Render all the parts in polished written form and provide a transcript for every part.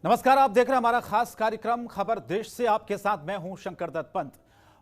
नमस्कार, आप देख रहे हैं हमारा खास कार्यक्रम खबर देश से। आपके साथ मैं हूं शंकर दत्त पंत।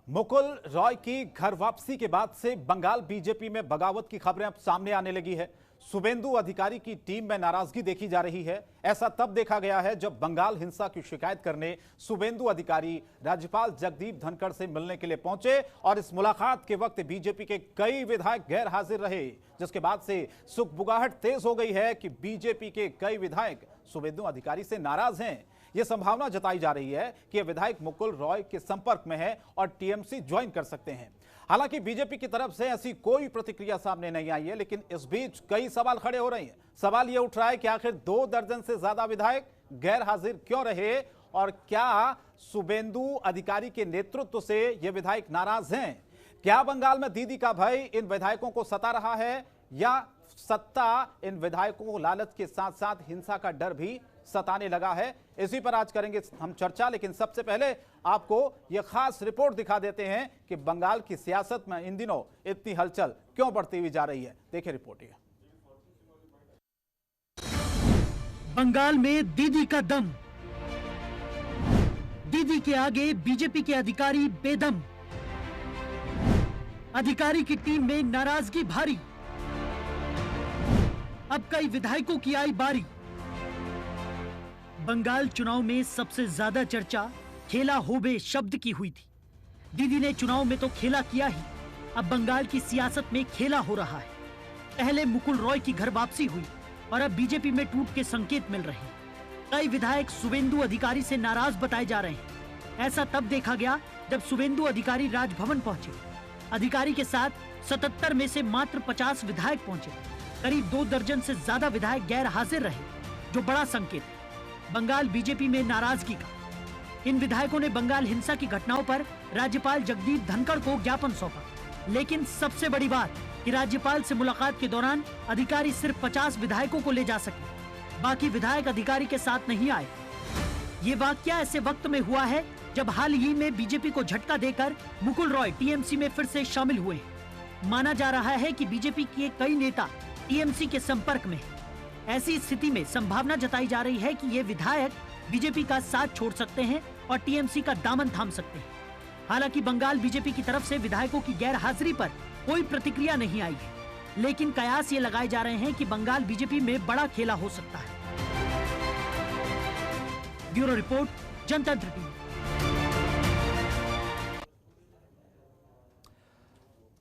मुकुल रॉय की घर वापसी के बाद से बंगाल बीजेपी में बगावत की खबरें अब सामने आने लगी है। शुभेंदु अधिकारी की टीम में नाराजगी देखी जा रही है। ऐसा तब देखा गया है जब बंगाल हिंसा की शिकायत करने शुभेंदु अधिकारी राज्यपाल जगदीप धनखड़ से मिलने के लिए पहुंचे और इस मुलाकात के वक्त बीजेपी के कई विधायक गैर हाजिर रहे, जिसके बाद से सुगबुगाहट तेज हो गई है कि बीजेपी के कई विधायक शुभेंदु अधिकारी से नाराज हैं। यह संभावना जताई जा रही है कि यह विधायक मुकुल रॉय के संपर्क में है और टीएमसी ज्वाइन कर सकते हैं। हालांकि बीजेपी की तरफ से ऐसी कोई प्रतिक्रिया सामने नहीं आई है, लेकिन इस बीच कई सवाल खड़े हो रहे हैं। सवाल यह उठ रहा है कि आखिर 2 दर्जन से ज्यादा विधायक गैर हाजिर क्यों रहे और क्या शुभेंदु अधिकारी के नेतृत्व से ये विधायक नाराज हैं? क्या बंगाल में दीदी का भय इन विधायकों को सता रहा है या सत्ता इन विधायकों को लालच के साथ साथ हिंसा का डर भी सताने लगा है? इसी पर आज करेंगे हम चर्चा, लेकिन सबसे पहले आपको यह खास रिपोर्ट दिखा देते हैं कि बंगाल की सियासत में इन दिनों इतनी हलचल क्यों बढ़ती हुई जा रही है। देखिए रिपोर्ट। ये बंगाल में दीदी का दम, दीदी के आगे बीजेपी के अधिकारी बेदम, अधिकारी की टीम में नाराजगी भारी, अब कई विधायकों की आई बारी। बंगाल चुनाव में सबसे ज्यादा चर्चा खेला होबे शब्द की हुई थी। दीदी ने चुनाव में तो खेला किया ही, अब बंगाल की सियासत में खेला हो रहा है। पहले मुकुल रॉय की घर वापसी हुई और अब बीजेपी में टूट के संकेत मिल रहे हैं। कई विधायक शुभेंदु अधिकारी से नाराज बताए जा रहे हैं। ऐसा तब देखा गया जब शुभेंदु अधिकारी राजभवन पहुंचे। अधिकारी के साथ 77 में से मात्र 50 विधायक पहुंचे। करीब 2 दर्जन से ज्यादा विधायक गैर हाजिर रहे, जो बड़ा संकेत है बंगाल बीजेपी में नाराजगी का। इन विधायकों ने बंगाल हिंसा की घटनाओं पर राज्यपाल जगदीप धनखड़ को ज्ञापन सौंपा, लेकिन सबसे बड़ी बात कि राज्यपाल से मुलाकात के दौरान अधिकारी सिर्फ 50 विधायकों को ले जा सके, बाकी विधायक अधिकारी के साथ नहीं आए। ये वाकया ऐसे वक्त में हुआ है जब हाल ही में बीजेपी को झटका देकर मुकुल रॉय टीएमसी में फिर से शामिल हुए हैं। माना जा रहा है कि बीजेपी के कई नेता टीएमसी के संपर्क में हैं। ऐसी स्थिति में संभावना जताई जा रही है कि ये विधायक बीजेपी का साथ छोड़ सकते हैं और टीएमसी का दामन थाम सकते हैं। हालांकि बंगाल बीजेपी की तरफ से विधायकों की गैर हाजिरी पर कोई प्रतिक्रिया नहीं आई है, लेकिन कयास ये लगाए जा रहे हैं कि बंगाल बीजेपी में बड़ा खेला हो सकता है। ब्यूरो रिपोर्ट, जनतंत्र टीवी।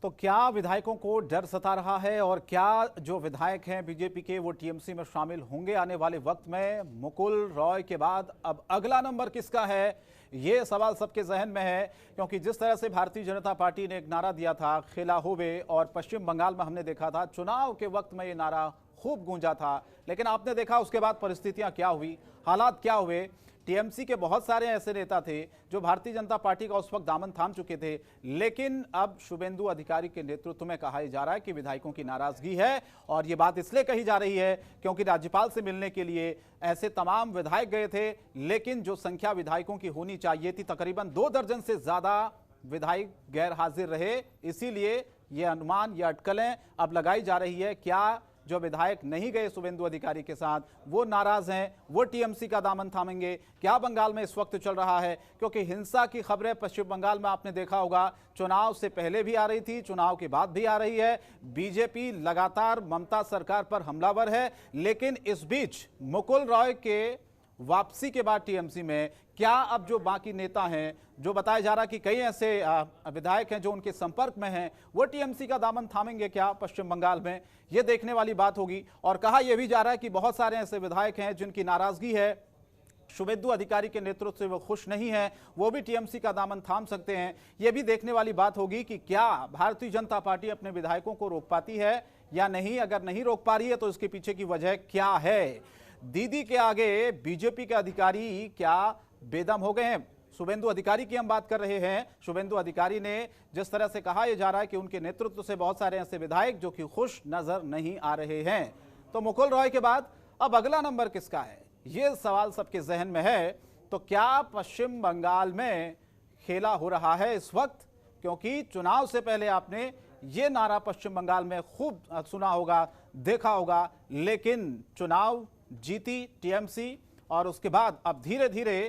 तो क्या विधायकों को डर सता रहा है और क्या जो विधायक हैं बीजेपी के वो टीएमसी में शामिल होंगे आने वाले वक्त में? मुकुल रॉय के बाद अब अगला नंबर किसका है, ये सवाल सबके जहन में है, क्योंकि जिस तरह से भारतीय जनता पार्टी ने एक नारा दिया था खेला होवे, और पश्चिम बंगाल में हमने देखा था चुनाव के वक्त में ये नारा खूब गूंजा था, लेकिन आपने देखा उसके बाद परिस्थितियां क्या हुई, हालात क्या हुए। टीएमसी के बहुत सारे ऐसे नेता थे जो भारतीय जनता पार्टी का उस वक्त दामन थाम चुके थे, लेकिन अब शुभेंदु अधिकारी के नेतृत्व में कहा जा रहा है कि विधायकों की नाराजगी है। और ये बात इसलिए कही जा रही है क्योंकि राज्यपाल से मिलने के लिए ऐसे तमाम विधायक गए थे, लेकिन जो संख्या विधायकों की होनी चाहिए थी, तकरीबन 2 दर्जन से ज्यादा विधायक गैर हाजिर रहे। इसीलिए ये अनुमान, ये अटकलें अब लगाई जा रही है, क्या जो विधायक नहीं गए शुभेंदु अधिकारी के साथ वो नाराज हैं, वो टीएमसी का दामन थामेंगे? क्या बंगाल में इस वक्त चल रहा है? क्योंकि हिंसा की खबरें पश्चिम बंगाल में आपने देखा होगा, चुनाव से पहले भी आ रही थी, चुनाव के बाद भी आ रही है। बीजेपी लगातार ममता सरकार पर हमलावर है, लेकिन इस बीच मुकुल रॉय के वापसी के बाद टीएमसी में क्या अब जो बाकी नेता हैं, जो बताया जा रहा है कि कई ऐसे विधायक हैं जो उनके संपर्क में हैं, वो टीएमसी का दामन थामेंगे क्या पश्चिम बंगाल में? ये देखने वाली बात होगी। और कहा यह भी जा रहा है कि बहुत सारे ऐसे विधायक हैं जिनकी नाराजगी है, शुभेंदु अधिकारी के नेतृत्व से वो खुश नहीं है, वो भी टीएमसी का दामन थाम सकते हैं। यह भी देखने वाली बात होगी कि क्या भारतीय जनता पार्टी अपने विधायकों को रोक पाती है या नहीं। अगर नहीं रोक पा रही है तो इसके पीछे की वजह क्या है? दीदी के आगे बीजेपी के अधिकारी क्या बेदम हो गए हैं? शुभेंदु अधिकारी की हम बात कर रहे हैं। शुभेंदु अधिकारी ने जिस तरह से कहा यह जा रहा है कि उनके नेतृत्व से बहुत सारे ऐसे विधायक जो कि खुश नजर नहीं आ रहे हैं। तो मुकुल रॉय के बाद अब अगला नंबर किसका है, ये सवाल सबके जहन में है। तो क्या पश्चिम बंगाल में खेला हो रहा है इस वक्त? क्योंकि चुनाव से पहले आपने ये नारा पश्चिम बंगाल में खूब सुना होगा, देखा होगा, लेकिन चुनाव जीती टीएमसी और उसके बाद अब धीरे धीरे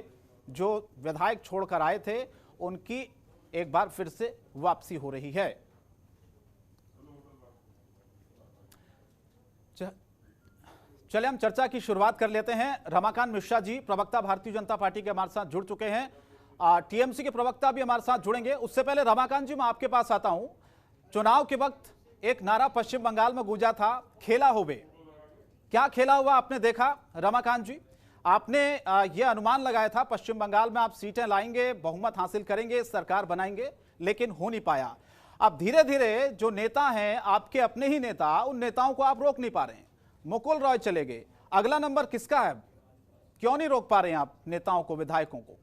जो विधायक छोड़कर आए थे उनकी एक बार फिर से वापसी हो रही है। चले हम चर्चा की शुरुआत कर लेते हैं। रमाकांत मिश्रा जी, प्रवक्ता भारतीय जनता पार्टी के हमारे साथ जुड़ चुके हैं। टीएमसी के प्रवक्ता भी हमारे साथ जुड़ेंगे। उससे पहले रमाकांत जी मैं आपके पास आता हूं। चुनाव के वक्त एक नारा पश्चिम बंगाल में गूंजा था, खेला होबे। क्या खेला हुआ आपने देखा रमाकांत जी? आपने यह अनुमान लगाया था पश्चिम बंगाल में आप सीटें लाएंगे, बहुमत हासिल करेंगे, सरकार बनाएंगे, लेकिन हो नहीं पाया। अब धीरे धीरे जो नेता हैं, आपके अपने ही नेता, उन नेताओं को आप रोक नहीं पा रहे हैं। मुकुल रॉय चले गए, अगला नंबर किसका है? क्यों नहीं रोक पा रहे हैं आप नेताओं को, विधायकों को?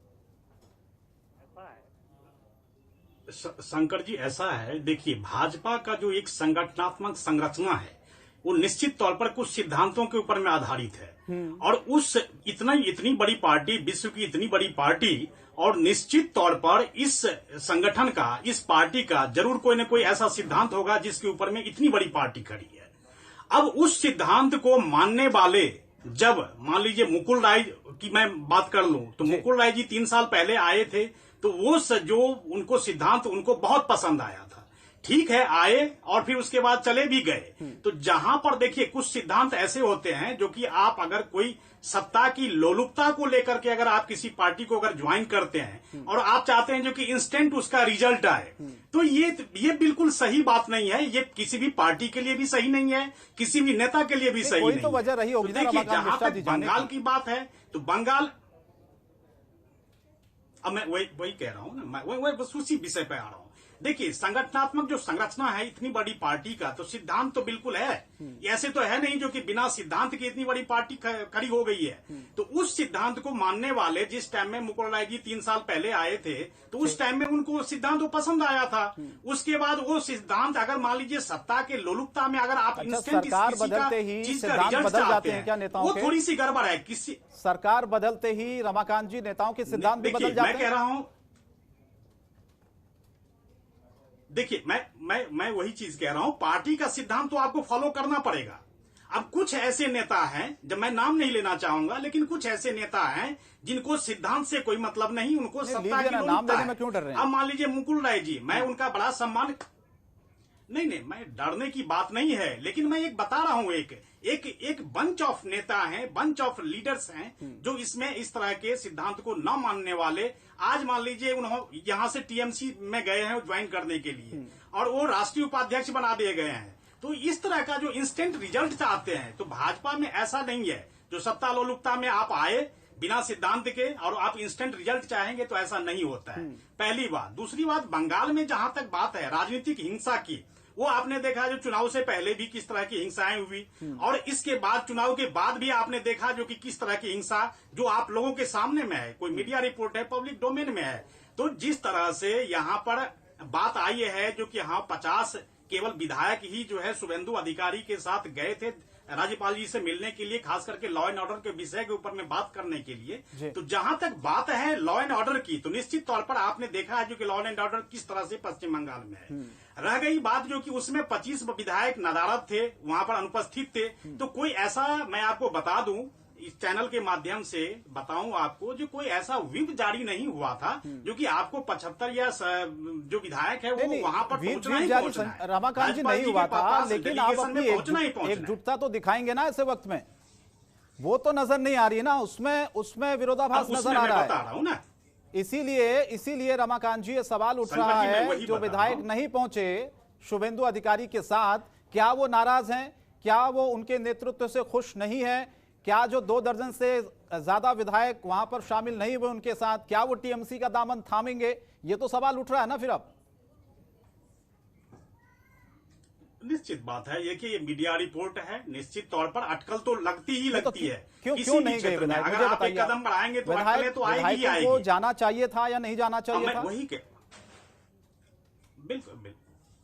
शंकर जी, ऐसा है, देखिए, भाजपा का जो एक संगठनात्मक संरचना है वो निश्चित तौर पर कुछ सिद्धांतों के ऊपर में आधारित है। और उस इतनी बड़ी पार्टी, विश्व की इतनी बड़ी पार्टी, और निश्चित तौर पर इस संगठन का, इस पार्टी का जरूर कोई न कोई ऐसा सिद्धांत होगा जिसके ऊपर में इतनी बड़ी पार्टी खड़ी है। अब उस सिद्धांत को मानने वाले, जब मान लीजिए मुकुल राय की मैं बात कर लूं, तो मुकुल राय जी 3 साल पहले आए थे, तो वो जो उनको सिद्धांत उनको बहुत पसंद आया था। ठीक है, आए और फिर उसके बाद चले भी गए। तो जहां पर देखिए कुछ सिद्धांत ऐसे होते हैं जो कि आप अगर कोई सत्ता की लोलुपता को लेकर के अगर आप किसी पार्टी को अगर ज्वाइन करते हैं और आप चाहते हैं जो कि इंस्टेंट उसका रिजल्ट आए, तो ये बिल्कुल सही बात नहीं है। ये किसी भी पार्टी के लिए भी सही नहीं है, किसी भी नेता के लिए भी सही नहीं है। तो वजह रही होगी। देखिए, जहां तक बंगाल की बात है, तो बंगाल, अब मैं वही कह रहा हूं ना, मैं बस उसी विषय पे आ रहा हूं। देखिए, संगठनात्मक जो संरचना है इतनी बड़ी पार्टी का, तो सिद्धांत तो बिल्कुल है। ऐसे तो है नहीं जो कि बिना सिद्धांत की इतनी बड़ी पार्टी खड़ी हो गई है। तो उस सिद्धांत को मानने वाले, जिस टाइम में मुकुल राय जी 3 साल पहले आए थे, तो उस टाइम में उनको सिद्धांत पसंद आया था। उसके बाद वो सिद्धांत अगर मान लीजिए सत्ता के लोलुपता में अगर आप इंस्टेंट सरकार बदलते ही सिद्धांत बदल जाते हैं क्या नेताओं के? वो थोड़ी सी गड़बड़ है। किसी सरकार बदलते ही रमाकांत जी नेताओं के सिद्धांत भी बदल जाते हैं? मैं कह रहा हूं, देखिए, मैं वही चीज कह रहा हूं, पार्टी का सिद्धांत तो आपको फॉलो करना पड़ेगा। अब कुछ ऐसे नेता हैं, जब मैं नाम नहीं लेना चाहूंगा, लेकिन कुछ ऐसे नेता हैं जिनको सिद्धांत से कोई मतलब नहीं, उनको सत्ता की नाम लेने में क्यों डर रहे हैं? अब मान लीजिए मुकुल राय जी, मैं उनका बड़ा सम्मान, नहीं, मैं डरने की बात नहीं है, लेकिन मैं एक बता रहा हूं, एक बंच ऑफ नेता हैं, बंच ऑफ लीडर्स हैं जो इसमें इस तरह के सिद्धांत को न मानने वाले, आज मान लीजिए उन्होंने यहां से टीएमसी में गए हैं ज्वाइन करने के लिए, और वो राष्ट्रीय उपाध्यक्ष बना दिए गए हैं। तो इस तरह का जो इंस्टेंट रिजल्ट चाहते हैं, तो भाजपा में ऐसा नहीं है। जो सत्ता लोलुपता में आप आए बिना सिद्धांत के और आप इंस्टेंट रिजल्ट चाहेंगे, तो ऐसा नहीं होता है। पहली बात। दूसरी बात, बंगाल में जहां तक बात है राजनीतिक हिंसा की, वो आपने देखा जो चुनाव से पहले भी किस तरह की हिंसाएं हुई, और इसके बाद चुनाव के बाद भी आपने देखा जो कि किस तरह की हिंसा जो आप लोगों के सामने में है, कोई मीडिया रिपोर्ट है, पब्लिक डोमेन में है। तो जिस तरह से यहाँ पर बात आई है जो कि हाँ 50 केवल विधायक ही जो है शुभेंदु अधिकारी के साथ गए थे राज्यपाल जी से मिलने के लिए, खास करके लॉ एंड ऑर्डर के विषय के ऊपर में बात करने के लिए। तो जहां तक बात है लॉ एंड ऑर्डर की, तो निश्चित तौर पर आपने देखा है जो कि लॉ एंड ऑर्डर किस तरह से पश्चिम बंगाल में है। रह गई बात जो कि उसमें 25 विधायक नदारद थे, वहां पर अनुपस्थित थे। तो कोई ऐसा, मैं आपको बता दूं, इस चैनल के माध्यम से बताऊं आपको, जो कोई ऐसा व्हिप जारी नहीं हुआ था जो कि आपको 75 या जो विधायक है वो वहां पर पहुंचना ही पहुंचना है। रमाकांत जी नहीं हुआ था, लेकिन आप अपनी एकजुटता तो दिखाएंगे ना ऐसे वक्त में? वो तो नजर नहीं आ रही है ना, उसमें विरोधाभास नजर आ रहा है ना। इसीलिए रमाकांत जी ये सवाल उठ रहा है, जो विधायक नहीं पहुंचे शुभेंदु अधिकारी के साथ, क्या वो नाराज हैं? क्या वो उनके नेतृत्व से खुश नहीं है? क्या जो 2 दर्जन से ज्यादा विधायक वहां पर शामिल नहीं हुए उनके साथ, क्या वो टीएमसी का दामन थामेंगे? ये तो सवाल उठ रहा है ना फिर अब। निश्चित बात है ये कि ये मीडिया रिपोर्ट है, निश्चित तौर पर अटकल तो लगती ही लगती है। क्यों नहीं गए विधायक? अगर आप एक कदम बढ़ाएंगे तो अटकलें तो आएगी ही आएगी। को जाना चाहिए था या नहीं जाना चाहिए था? वही बिल्कुल,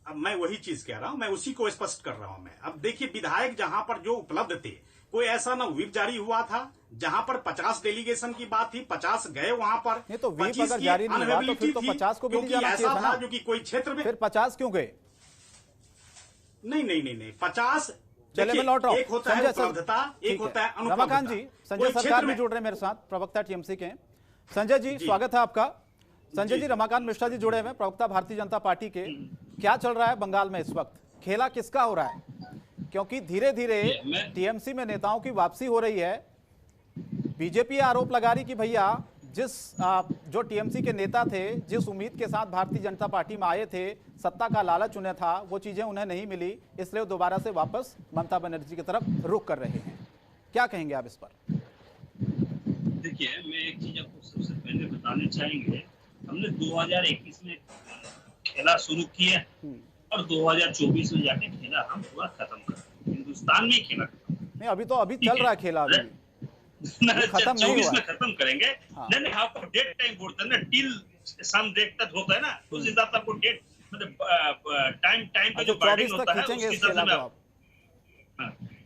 अब मैं वही चीज कह रहा हूं, मैं उसी को स्पष्ट कर रहा हूं। मैं अब देखिए, विधायक जहां पर जो उपलब्ध थे, कोई ऐसा ना व्हिप जारी हुआ था जहां पर 50 डेलीगेशन की बात थी, 50 गए वहां पर। नहीं तो व्हिप अगर जारी नहीं हुआ तो फिर तो 50 को भी नहीं जाना चाहिए था ना, जो कि कोई क्षेत्र में फिर 50 क्यों गए? नहीं, 50 चलिए मैं लौट रहा हूँ। एक होता है उपलब्धता, एक होता है अनुपलब्धता। रमाकांत जी, संजय सरकार भी जुड़ रहे हैं मेरे साथ, प्रवक्ता टीएमसी के। संजय जी स्वागत है आपका। संजय जी, रमाकांत मिश्रा जी जुड़े हुए, प्रवक्ता भारतीय जनता पार्टी के। क्या चल रहा है बंगाल में इस वक्त? खेला किसका हो रहा है? क्योंकि धीरे धीरे टीएमसी में नेताओं की वापसी हो रही है। बीजेपी आरोप लगा रही कि भैया जो टीएमसी के नेता थे, जिस उम्मीद के साथ भारतीय जनता पार्टी में आए थे, सत्ता का लालच उन्हें था, वो चीजें उन्हें नहीं मिली, इसलिए वो दोबारा से वापस ममता बनर्जी की तरफ रुख कर रहे हैं। क्या कहेंगे आप इस पर? देखिए, मैं एक चीज आपको सबसे पहले बताना चाहेंगे, हमने 2021 में खेला शुरू किया और 2024 में जाके खेला हम पूरा खत्म कर, हिंदुस्तान में खेला खत्म। नहीं, अभी चल रहा है खेला, अभी खत्म नहीं हुआ। में खत्म करेंगे। नहीं, आपको डेट टाइम बोलते हैं ना, टिल सम डेट तक होता है ना, उस हिसाब से आपको डेट मतलब टाइम का जो बर्डिंग होता है उसके हिसाब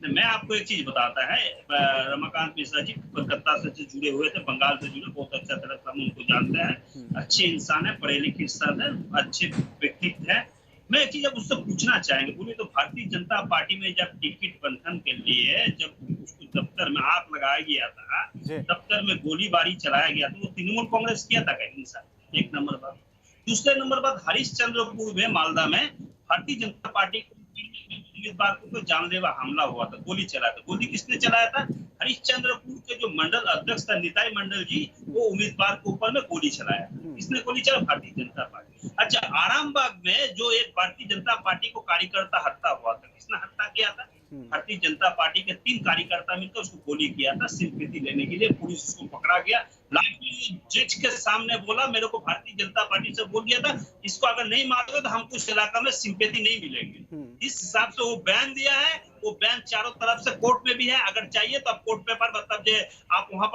से मैं आपको एक चीज बताता है। रमाकांत मिश्रा जी कोलकाता से जुड़े हुए थे, बंगाल से जुड़े, बहुत अच्छा तरह से हम उनको जानते हैं, अच्छे इंसान है, पढ़े लिखे इंसान है, अच्छे व्यक्तित्व है। मैं एक चीज अब उससे पूछना चाहेंगे, बोले तो भारतीय जनता पार्टी में जब टिकट बंधन के लिए जब उसको दफ्तर में आग लगाया गया था, दफ्तर में गोलीबारी चलाया गया था, वो तृणमूल कांग्रेस किया था कहीं साथ, एक नंबर बात। दूसरे नंबर बात, हरिश्चंद्रपुर में मालदा में भारतीय जनता पार्टी को जानलेवा हमला हुआ था, गोली चलाया था। गोली किसने चलाया था? हरिश्चंद्रपुर के जो मंडल अध्यक्ष था निताई मंडल जी, वो उम्मीदवार के ऊपर में गोली चलाया। किसने गोली चला? भारतीय जनता पार्टी। अच्छा, आरामबाग में जो एक भारतीय जनता पार्टी को कार्यकर्ता हत्या हुआ था, किसने हत्या किया था? भारतीय जनता पार्टी के 3 कार्यकर्ता मिलकर उसको गोली किया था, सिंपैथी लेने के लिए। पुलिस उसको पकड़ा गया, जज के सामने बोला, मेरे को भारतीय जनता पार्टी से बोल गया था, इसको अगर नहीं मारोगे तो हमको इस इलाका में सिंपैथी नहीं मिलेगी। इस हिसाब से वो बयान दिया है। वो बयान चारों तरफ से कोर्ट में भी है, अगर चाहिए तो आप कोर्ट पेपर मतलब आप वहां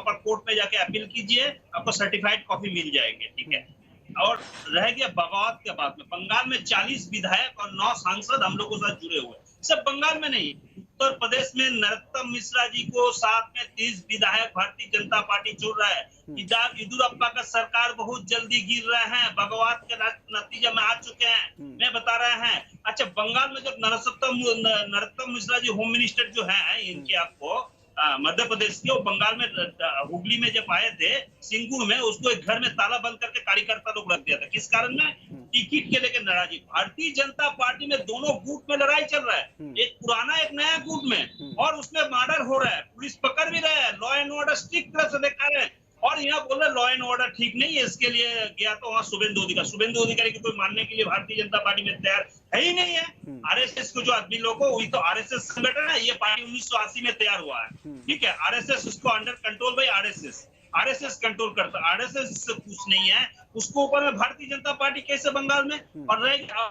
पर कोर्ट में जाके अपील कीजिए, आपको सर्टिफाइड कॉपी मिल जाएंगे, ठीक है। और रह गया बगावत के बाद में, बंगाल में 40 विधायक और 9 सांसद हम लोगों के साथ जुड़े हुए, सब बंगाल में नहीं, उत्तर प्रदेश में नरोत्तम मिश्रा जी को साथ में 30 विधायक भारतीय जनता पार्टी जोड़ रहा है। येदियुरप्पा का सरकार बहुत जल्दी गिर रहे हैं, बगावत के नतीजे में आ चुके हैं, मैं बता रहे हैं। अच्छा, बंगाल में जब नरोत्तम मिश्रा जी होम मिनिस्टर जो है इनके, आपको मध्य प्रदेश के, वो बंगाल में हुगली में जब आए थे, सिंगुर में, उसको एक घर में ताला बंद करके कार्यकर्ता लोग रख दिया था। किस कारण में? टिकट के लेकर नाराजगी। भारतीय जनता पार्टी में दोनों गुट में लड़ाई चल रहा है, एक पुराना एक नया गुट में, और उसमें मर्डर हो रहा है, पुलिस पकड़ भी रहा है, लॉ एंड ऑर्डर स्ट्रिक्ट तरह से देखा रहे हैं। और यहाँ बोल रहे लॉ एंड ऑर्डर ठीक नहीं है, इसके लिए गया तो वहाँ शुभेंदु अधिकारी को कोई मानने के लिए भारतीय जनता पार्टी में तैयार है ही नहीं है। आरएसएस को जो आदमी लोग को, वही तो आरएसएस संगठन है, ये पार्टी 1980 में तैयार हुआ है, ठीक है। आरएसएस उसको under control by RSS control करता है, आरएसएस से कुछ नहीं है, उसको ऊपर में भारतीय जनता पार्टी कैसे बंगाल में। और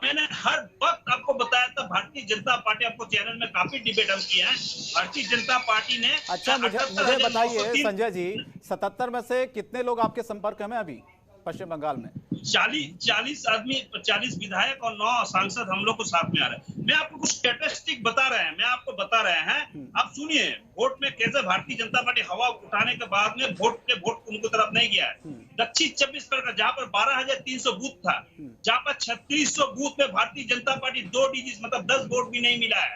मैंने हर वक्त आपको बताया था, भारतीय जनता पार्टी, आपको चैनल में काफी डिबेट हम किए हैं, भारतीय जनता पार्टी ने। अच्छा, मुझे बताइए संजय जी, 77 में से कितने लोग आपके संपर्क में अभी पश्चिम बंगाल में? 40 आदमी, 40 विधायक और 9 सांसद हम लोग को साथ में आ रहे हैं। मैं आपको कुछ स्टैटिस्टिक बता रहे हैं, आप सुनिए। वोट में कैसे भारतीय जनता पार्टी हवा उठाने के बाद में वोट उनको तरफ नहीं गया है। दक्षिण 24 परगना, जहाँ पर 12,300 बूथ था, जहाँ पर 3600 बूथ में भारतीय जनता पार्टी 2 डिजिट मतलब 10 वोट भी नहीं मिला है।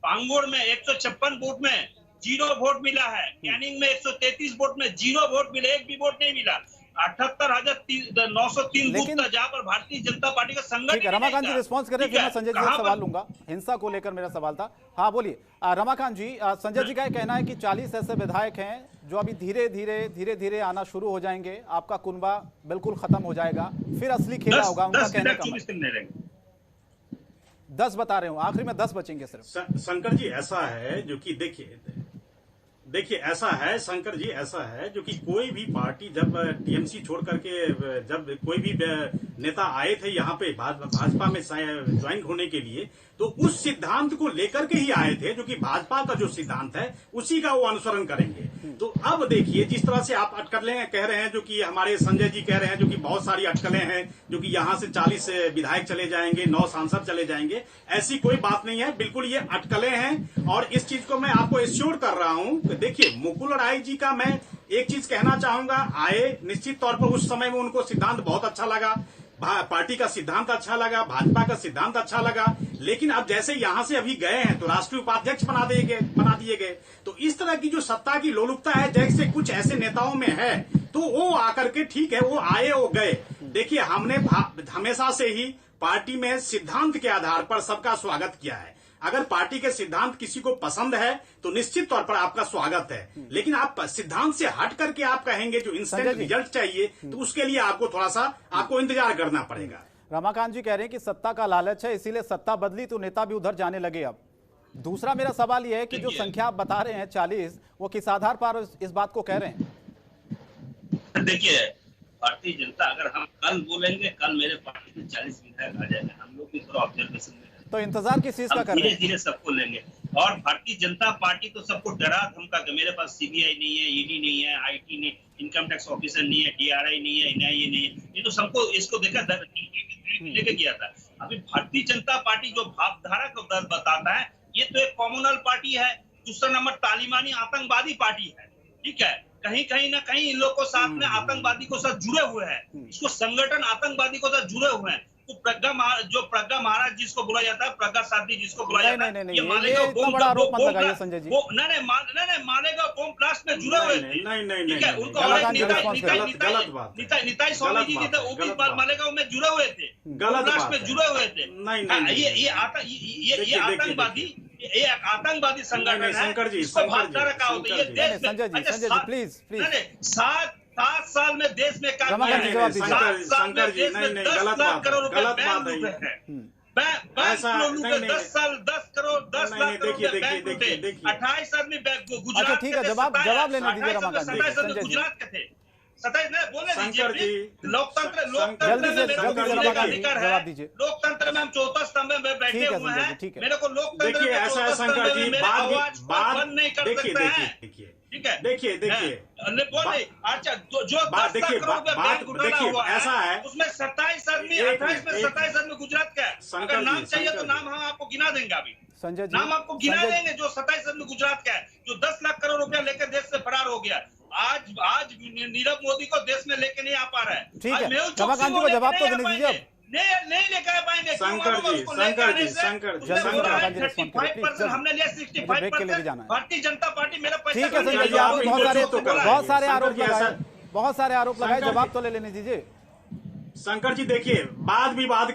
पांगोड़ में 156 वोट में 0 वोट मिला है। कैनिंग में 133 वोट में 0 वोट मिले, एक भी वोट नहीं मिला। 78,903 बूथ था जहाँ पर भारतीय जनता पार्टी का संगठन। रमाकांत जी रिस्पॉन्स करें, फिर मैं संजय जी से सवाल लूंगा। हिंसा को लेकर मेरा सवाल था। हाँ बोलिए रमाकांत जी। संजय जी का कहना है कि 40 ऐसे विधायक हैं जो अभी धीरे धीरे आना शुरू हो जाएंगे, आपका कुनबा बिल्कुल खत्म हो जाएगा, फिर असली खेला होगा। उनका कहने का 10 बता रहे हूँ, आखिरी में 10 बचेंगे सिर्फ। शंकर जी ऐसा है जो कि देखिए ऐसा है शंकर जी, ऐसा है जो कि कोई भी पार्टी जब टीएमसी छोड़ करके जब कोई भी नेता आए थे यहाँ पे भाजपा में ज्वाइन होने के लिए, तो उस सिद्धांत को लेकर के ही आए थे, जो कि भाजपा का जो सिद्धांत है उसी का वो अनुसरण करेंगे। तो अब देखिए जिस तरह से आप अटकलें कह रहे हैं, जो कि हमारे संजय जी कह रहे हैं, जो कि बहुत सारी अटकलें हैं, जो कि यहाँ से 40 विधायक चले जाएंगे, 9 सांसद चले जाएंगे, ऐसी कोई बात नहीं है। बिल्कुल ये अटकलें हैं। और इस चीज को मैं आपको एश्योर कर रहा हूँ। देखिए मुकुल राय जी का मैं एक चीज कहना चाहूंगा, आए निश्चित तौर पर उस समय में उनको सिद्धांत बहुत अच्छा लगा, पार्टी का सिद्धांत अच्छा लगा, भाजपा का सिद्धांत अच्छा लगा, लेकिन अब जैसे यहां से अभी गए हैं तो राष्ट्रीय उपाध्यक्ष बना दिए गए। तो इस तरह की जो सत्ता की लोलुपता है, जैसे कुछ ऐसे नेताओं में है, तो वो आकर के ठीक है, वो आए वो गए। देखिए, हमने हमेशा से ही पार्टी में सिद्धांत के आधार पर सबका स्वागत किया है। अगर पार्टी के सिद्धांत किसी को पसंद है तो निश्चित तौर पर आपका स्वागत है, लेकिन आप सिद्धांत से हट करके आप कहेंगे जो इंस्टेंट रिजल्ट चाहिए, तो उसके लिए आपको थोड़ा सा आपको इंतजार करना पड़ेगा। रमाकांत जी कह रहे हैं कि सत्ता का लालच है, इसीलिए सत्ता बदली तो नेता भी उधर जाने लगे। अब दूसरा मेरा सवाल यह है कि जो संख्या आप बता रहे हैं 40, वो किस आधार पर इस बात को कह रहे हैं? देखिए, भारतीय जनता, अगर हम कल बोलेंगे कल मेरे पार्टी में 40 विधायक आ जाएंगे, हम लोग भी थोड़ा ऑब्जर्वेशन में, तो इंतजार किस चीज का कर रहे हैं? धीरे धीरे सबको लेंगे। और भारतीय जनता पार्टी तो सबको डरा धमका के, मेरे पास सीबीआई नहीं है, ईडी नहीं है, आईटी नहीं, इनकम टैक्स ऑफिसर नहीं है, डीआरआई नहीं है, एनआईए नहीं है, ये तो सबको इसको देखा लेके गया था। अभी भारतीय जनता पार्टी जो भावधारा को दर्द बताता है, ये तो एक कॉम्युनल पार्टी है। दूसरा नंबर तालिबानी आतंकवादी पार्टी है, ठीक है। कहीं कहीं ना कहीं इन लोग को साथ में आतंकवादी को साथ जुड़े हुए हैं, इसको संगठन आतंकवादी को साथ जुड़े हुए हैं। तो प्रज्ञा महाराज जिसको बोला जाता है, प्रज्ञा साध्वी जिसको बोला जाता है, ये इतना बड़ा आरोप मत लगाइए संजय जी। नहीं मालेगांव बम ब्लास्ट में जुड़े हुए थे, ठीक है। उनको निताई स्वामी जी थे, वो भी मालेगांव में जुड़े हुए थे, ब्लास्ट में जुड़े हुए थे। ये आतंकवादी संगठन है, शंकर जी, इसको भागधारा का होता है। ये देश में संजय जी प्लीज 7 साल में देश में काम किया है, 7 साल में देश में 10 लाख करोड़ रुपए बैंक लूटे हैं। 10 करोड़ 10 लाख करोड़ बैंक लूटे, 28 आदमी गुजरात। ठीक है, जवाब लेने दीजिए रमाकांत जी। 27 आदमी गुजरात के थे, 27 बोले दीजिए। लोकतंत्र लोकतंत्र में हम चौथा स्तंभ में बैठे हुए हैं। मेरे को लोकतंत्र देखिए, ऐसा है शंकर जी, बात बंद नहीं कर सकते हैं, ठीक है। देखिए बोले अच्छा, जो 10 लाख करोड़ रुपए बैंक घोटाला हुआ है, ऐसा है, उसमें 27 आदमी 28 में 27 आदमी गुजरात का है। अगर नाम चाहिए तो नाम हम आपको गिना देंगे। अभी संजय जी नाम आपको गिना देंगे, जो 27 आदमी गुजरात का है, जो 10 लाख करोड़ रुपया लेकर देश से फरार हो गया। आज नीरव मोदी को देश में लेके नहीं आ पा रहा है। ठीक है, रमाकांत जी को जवाब तो देने दीजिए। नहीं लेकर आ पाएंगे। शंकर जी हमने लिया 65%। भारतीय जनता पार्टी मेरा पैसा। ठीक है संजय जी, आपने बहुत सारे आरोप लगाए, जवाब तो ले लेने दीजिए। शंकर जी, देखिए, वाद विवाद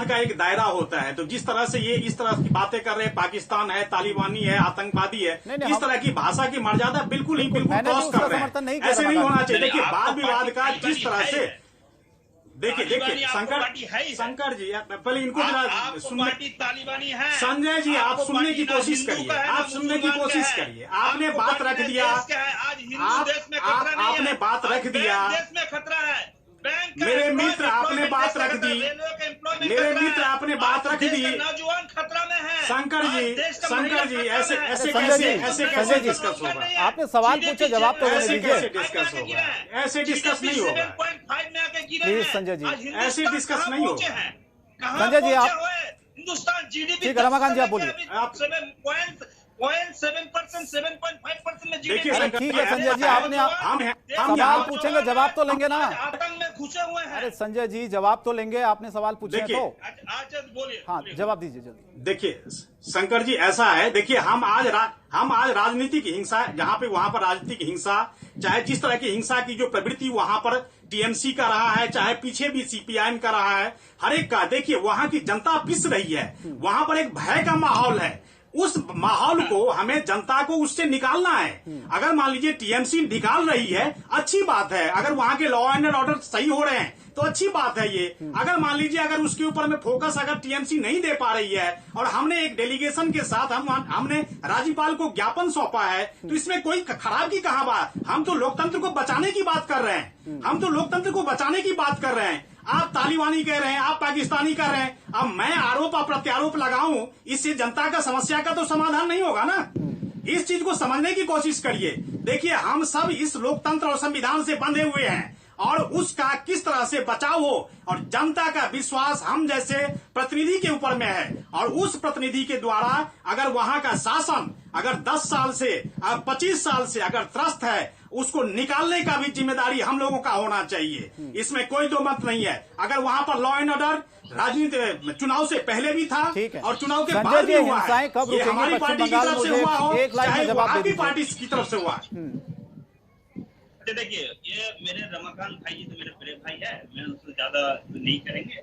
का एक दायरा होता है। तो जिस तरह से ये इस तरह की बातें कर रहे हैं, पाकिस्तान है, तालिबानी है, आतंकवादी है, इस तरह की भाषा की मर्यादा बिल्कुल क्रॉस कर रहे हैं। ऐसे नहीं होना चाहिए। देखिए, वाद विवाद का जिस तरह से देखिए शंकर जी, पहले इनको पार्टी तालिबानी है। संजय जी, आप सुनने की कोशिश करिए, आपने बात रख दिया, आपने बात रख दिया। देश में खतरा है, मेरे मित्र, आपने बात रख दी, नौजवान खतरा में है। शंकर जी, ऐसे कैसे डिस्कस होगा? आपने सवाल पूछे, जवाब तो देने दीजिए। ऐसे डिस्कस नहीं होगा। 7.5 में आके गिरे प्लीज हैं। संजय जी, ऐसे डिस्कस नहीं होगा। संजय जी, आप हिंदुस्तान जीडीपी, ठीक है, रमाकांत जी आप बोलिए। 7.5% में देखिए, ठीक है संजय जी, आपने सवाल पूछेंगे, जवाब तो लेंगे ना। आतंक में घुसे हुए हैं। अरे संजय जी, जवाब तो लेंगे, आपने सवाल पूछे तो। बोलिए। हाँ, जवाब दीजिए जल्दी। देखिए शंकर जी, ऐसा है, देखिए, हम आज राजनीतिक हिंसा, जहां पे वहां पर राजनीतिक हिंसा, चाहे जिस तरह की हिंसा की जो प्रवृत्ति वहां पर टीएमसी का रहा है, चाहे पीछे भी सीपीआईएम का रहा है, हर एक का, देखिए, वहां की जनता पिस रही है। वहां पर एक भय का माहौल है। उस माहौल को हमें जनता को उससे निकालना है। अगर मान लीजिए टीएमसी निकाल रही है, अच्छी बात है। अगर वहां के लॉ एंड ऑर्डर सही हो रहे हैं तो अच्छी बात है ये। अगर मान लीजिए अगर उसके ऊपर में फोकस अगर टीएमसी नहीं दे पा रही है, और हमने एक डेलीगेशन के साथ हमने राज्यपाल को ज्ञापन सौंपा है, तो इसमें कोई खराबी कहां बात? हम तो लोकतंत्र को बचाने की बात कर रहे हैं। आप तालिबानी कह रहे हैं, आप पाकिस्तानी कह रहे हैं। अब मैं आरोप और प्रत्यारोप लगाऊं, इससे जनता का समस्या का तो समाधान नहीं होगा ना। इस चीज को समझने की कोशिश करिए। देखिए, हम सब इस लोकतंत्र और संविधान से बंधे हुए हैं। और उसका किस तरह से बचाव हो, और जनता का विश्वास हम जैसे प्रतिनिधि के ऊपर में है, और उस प्रतिनिधि के द्वारा अगर वहां का शासन अगर 10 साल से 25 साल से अगर त्रस्त है, उसको निकालने का भी जिम्मेदारी हम लोगों का होना चाहिए। इसमें कोई दो मत नहीं है। अगर वहां पर लॉ एंड ऑर्डर राजनीति चुनाव से पहले भी था और चुनाव के बाद भी हुआ है, ये हमारी पार्टी की तरफ से हुआ हो चाहे वो आपकी पार्टी की तरफ से हुआ। देखिए, ये मेरे रमाकांत भाई जी तो मेरे बड़े भाई है, मैं उनसे ज्यादा नहीं करेंगे।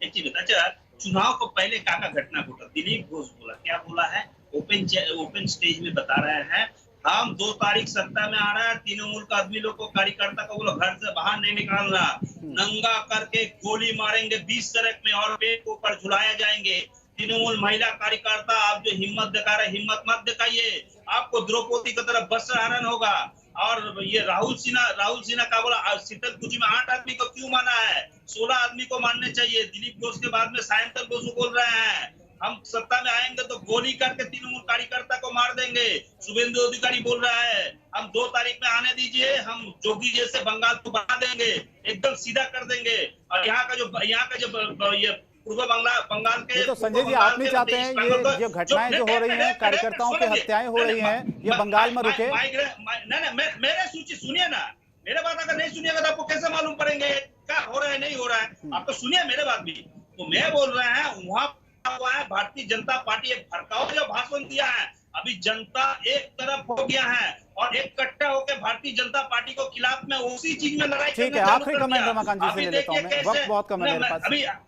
एक चीज बता, अच्छा चुनाव को पहले क्या घटना घटा, दिलीप घोष बोला, क्या बोला है, ओपन स्टेज में बता रहे हैं, हम 2 तारीख सत्ता में आ रहा है, तृणमूल का आदमी लोग को, कार्यकर्ता को बोलो घर से बाहर नहीं निकालना, नंगा करके गोली मारेंगे 20 सड़क में और पेट को ऊपर झुलाया जाएंगे। तृणमूल महिला कार्यकर्ता आप जो हिम्मत दिखा रहे, हिम्मत मत दिखाइए, आपको द्रौपदी की तरफ वस्त्रहरण होगा। और ये राहुल सिन्हा का बोला, शीतल कुची में 8 आदमी को क्यों माना है, 16 आदमी को मानने चाहिए। दिलीप घोष के बाद में सायंकाल बसु बोल रहे हैं, हम सत्ता में आएंगे तो गोली करके तृणमूल कार्यकर्ता को मार देंगे। शुभेंदु अधिकारी बोल रहा है, हम 2 तारीख में आने दीजिए, हम जोगी जैसे बंगाल को बना देंगे, एकदम सीधा कर देंगे। और यहाँ का जो ये पूर्व बंगाल के, तो संजय जी आप नहीं चाहते हैं ये जो घटनाएं जो हो रही हैं, कार्यकर्ताओं की हत्याएं हो रही हैं, ये बंगाल में रुके? नहीं, मेरे सूची सुनिए ना, मेरे बात अगर नहीं सुनिएगा तो आपको कैसे मालूम पड़ेंगे क्या हो रहा है नहीं हो रहा है। आप तो सुनिए मेरे बात भी। तो मैं बोल रहे हैं वहाँ हुआ है, भारतीय जनता पार्टी एक भड़काऊ जो भाषण दिया है, अभी जनता एक तरफ हो गया है और एक कट्टा होकर भारतीय जनता पार्टी को खिलाफ में उसी चीज में लड़ाई। ठीक है, आखिरी कमेंट रमाकांत जी से ले लेता हूं मैं, वक्त बहुत कम है मेरे पास।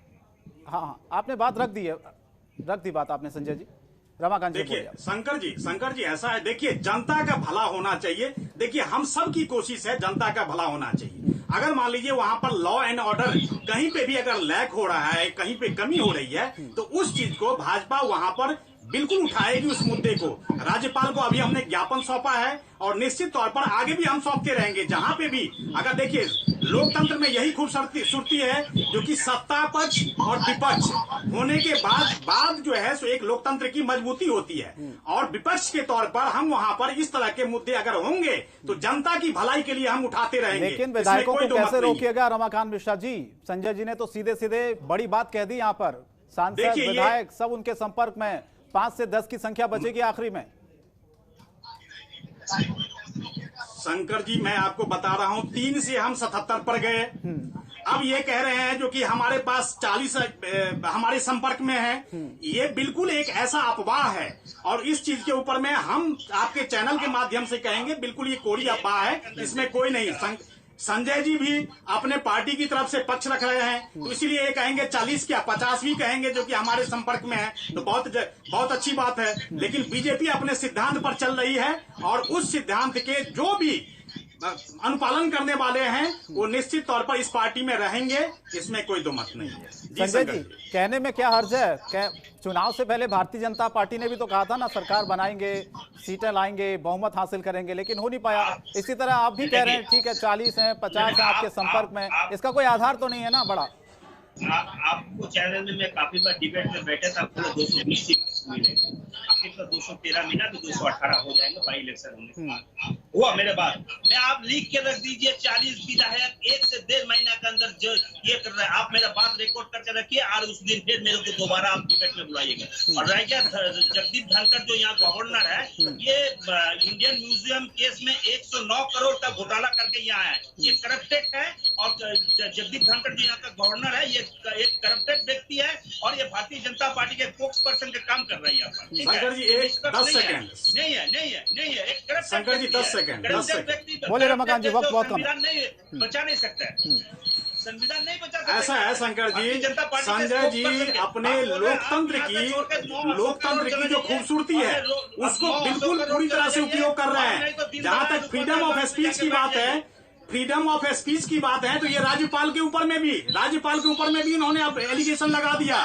हाँ, आपने बात रख दी बात आपने संजय जी। रमाकांत जी देखिए शंकर जी ऐसा है, देखिए जनता का भला होना चाहिए। देखिए हम सब की कोशिश है जनता का भला होना चाहिए। अगर मान लीजिए वहां पर लॉ एंड ऑर्डर कहीं पे भी अगर लैक हो रहा है, कहीं पे कमी हो रही है, तो उस चीज को भाजपा वहां पर बिल्कुल उठाएगी। उस मुद्दे को राज्यपाल को अभी हमने ज्ञापन सौंपा है और निश्चित तौर पर आगे भी हम सौंपते रहेंगे। जहां पे भी अगर देखिए लोकतंत्र में यही खूबसूरती है, जो कि सत्ता पक्ष और विपक्ष होने के बाद जो है सो एक लोकतंत्र की मजबूती होती है। और विपक्ष के तौर पर हम वहां पर इस तरह के मुद्दे अगर होंगे तो जनता की भलाई के लिए हम उठाते रहेंगे। लेकिन विधायकों को कैसे रोकिएगा रमाकांत मिश्रा जी? संजय जी ने तो सीधे सीधे बड़ी बात कह दी, यहाँ पर सांसद विधायक सब उनके संपर्क में, 5 से 10 की संख्या बचेगी आखिरी में। शंकर जी मैं आपको बता रहा हूं, 3 से हम 77 पर गए। अब ये कह रहे हैं जो कि हमारे पास 40 हमारे संपर्क में है, ये बिल्कुल एक ऐसा अफवाह है। और इस चीज के ऊपर में हम आपके चैनल के माध्यम से कहेंगे, बिल्कुल ये कोरी अफवाह है, इसमें कोई नहीं। संजय जी भी अपने पार्टी की तरफ से पक्ष रख रहे हैं, तो इसलिए ये कहेंगे 40 क्या 50 भी कहेंगे जो कि हमारे संपर्क में है, तो बहुत अच्छी बात है। लेकिन बीजेपी अपने सिद्धांत पर चल रही है और उस सिद्धांत के जो भी अनुपालन करने वाले हैं वो निश्चित तौर पर इस पार्टी में रहेंगे, इसमें कोई दो मत नहीं है। संजय जी कहने में क्या हर्ज है? चुनाव से पहले भारतीय जनता पार्टी ने भी तो कहा था ना, सरकार बनाएंगे, सीटें लाएंगे, बहुमत हासिल करेंगे, लेकिन हो नहीं पाया। इसी तरह आप भी कह रहे हैं ठीक है 40 हैं 50 हैं आपके संपर्क में, इसका कोई आधार तो नहीं है ना बड़ा? आपको चैनल में मैं काफी बार डिबेट में बैठे था, 220 सीट मिले, आखिर तो 213 मिला तो 218 हो जाएंगे बाई इलेक्शन होने हुआ। मेरे बात मैं आप लिख के रख दीजिए, 40 विधायक 1 से 1.5 महीना के अंदर जो ये कर रहे हैं, आप मेरा बात रिकॉर्ड करके रखिए और उस दिन फिर मेरे को दोबारा आप डिबेट में बुलाइएगा। और रह गया जगदीप धनखड़ जो यहाँ गवर्नर है, ये इंडियन म्यूजियम केस में 109 करोड़ का घोटाला करके यहाँ है, ये करप्टेड है। और जगदीप धनखड़ जो यहाँ का गवर्नर है, ये एक करप्टेड व्यक्ति है और ये भारतीय जनता पार्टी के स्पोक्स पर्सन का काम कर रही है। शंकर जी 10 सेकंड नहीं है एक करप्टेड शंकर जी 10 सेकंड बोले रमाकांत जी, वक्त बहुत कम है। नहीं बचा नहीं सकता है, संविधान नहीं बचा सकता। ऐसा है शंकर जी, संजय जी अपने लोकतंत्र की जो खूबसूरती है उसको बिल्कुल पूरी तरह से उपयोग कर रहे हैं। जहां तक फ्रीडम ऑफ स्पीच की बात है, फ्रीडम ऑफ स्पीच की बात है, तो ये राज्यपाल के ऊपर में भी इन्होंने अब एलिगेशन लगा दिया,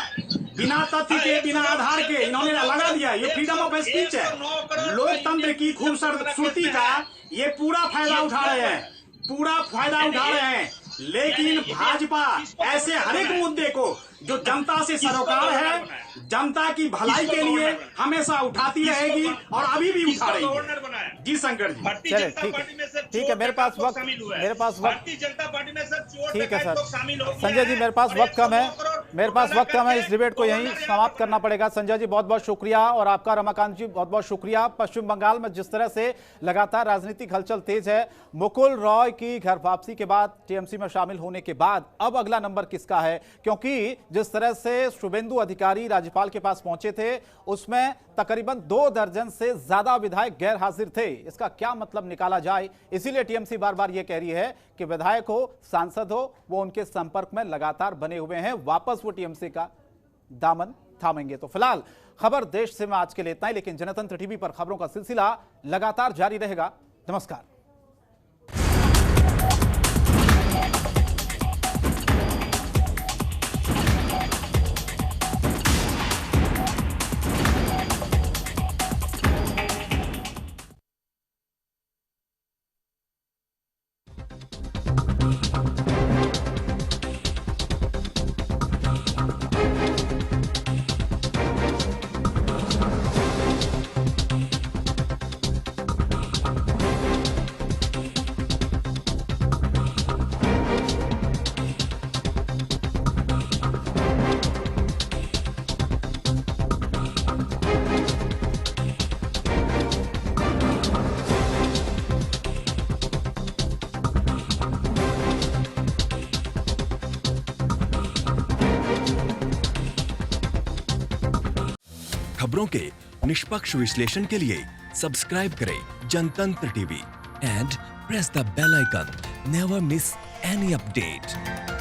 बिना तथ्य के बिना आधार के इन्होंने लगा दिया। ये फ्रीडम ऑफ स्पीच है। लोकतंत्र की खूबसूरती का ये पूरा फायदा उठा रहे हैं। लेकिन भाजपा ऐसे हर एक मुद्दे को जो जनता से सरोकार है, जनता की भलाई के लिए हमेशा उठाती रहेगी और अभी भी उठा रही है। जी शंकर जी, भारतीय जनता पार्टी में से ठीक है, मेरे पास वक्त, मेरे पास वक्त, भारतीय जनता पार्टी में सर चोर ठीक है डकैत सर। लोग शामिल हो गए संजय जी, हैं मेरे पास और वक्त कम है, 109 करोड़ मेरे पास वक्त कम है, इस डिबेट को यहीं गवर्नर समाप्त करना पड़ेगा। संजय जी बहुत बहुत शुक्रिया, और आपका रमाकांत जी बहुत बहुत शुक्रिया। पश्चिम बंगाल में जिस तरह से लगातार राजनीतिक हलचल तेज है, मुकुल रॉय की घर वापसी के बाद, टीएमसी में शामिल होने के बाद अब अगला नंबर किसका है? क्योंकि जिस तरह से शुभेंदु अधिकारी राज्यपाल के पास पहुंचे थे, उसमें तकरीबन 2 दर्जन से ज्यादा विधायक गैर हाजिर थे। इसका क्या मतलब निकाला जाए? इसीलिए टीएमसी बार बार यह कह रही है कि विधायक हो, सांसद हो, वो उनके संपर्क में लगातार बने हुए हैं, वापस वो टीएमसी का दामन थामेंगे। तो फिलहाल खबर देश से मैं आज के लिए इतना ही, लेकिन जनतंत्र टीवी पर खबरों का सिलसिला लगातार जारी रहेगा। नमस्कार। खबरों के निष्पक्ष विश्लेषण के लिए सब्सक्राइब करें Jantantra TV and press the bell icon. Never miss any update.